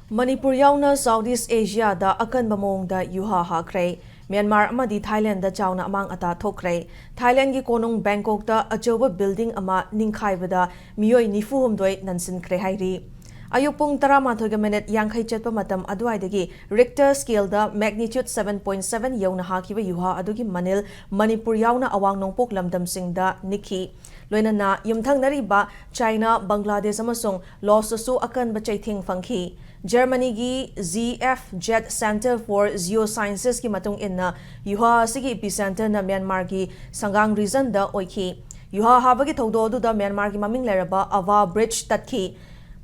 Manipur yauna Southeast Asia da akan bamong da yuha hakre. Myanmar amadi Thailand da chauna amang ata thokre. Thailand gi konung Bangkok da ajoba building ama ningkhaibada miyoi nifu humdoi nansin kre hairi. Ayupung taramathoga minute yankhai chatpa matam aduaidagi Richter scale da magnitude 7.7 yauna hakiba yuha adugi manil Manipur yauna awang nongpok lamdam singda nikhi. Loinana yumthang nariba China, Bangladesh amasung losasu akan bachaithing fangki. Germany gi ZF Jet Center for Geosciences ki matung inna yuha sigi epicenter na Myanmar gi Sangang region da oiki. Yuha habagi thodo du da Myanmar gi maming leraba Ava Bridge tatki.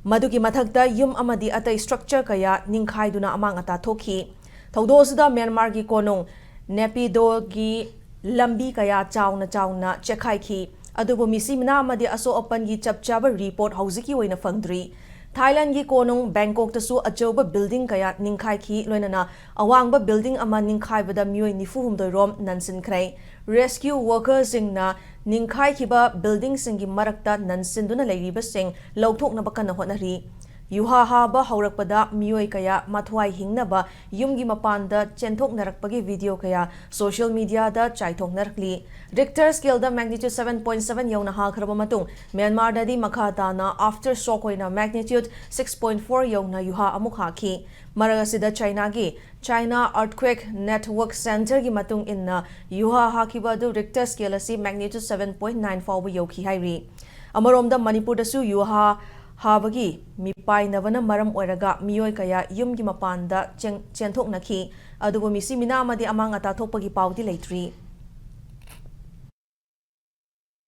Madugi mathakta yum amadi atai structure kaya ningkhai duna amang ata thokhi. Thodo sida Myanmar gi konung Nepido gi lambi kaya chauna chekhai ki. Adubu misimna amadi aso open gi chapchaba report hauziki oina fangdri. Thailand gi konung Bangkok tasu ajoba building kaya ningkhai ki loinana awangba building ama ningkhai bada myoi nifu humdoi rom nansin krai. Rescue workers singna ningkhai kiba building singi marakta nansinduna leiriba sing lauthok na bakana honari. Yuha haba haurakpada miyoi kaya mathuai hingnaba yumgi mapanda chenthok narakpagi video kaya social media da chaithok narakli. Richter scale da magnitude 7.7 yauna hakraba matung Myanmar da di makhatana aftershock oina magnitude 6.4 yauna yuha amuk haki. Maragasida China gi China Earthquake Network Center gi matung inna yuha hakiba du Richter scale asi magnitude 7.9 fawba yoki hairi. Amaromda Manipur da su yuha habagi mipai navana maram oiraga miyoi kaya yumgi mapanda chenthok nakhi adubu misi mina amadi amang ata thokpagi paudi leitri.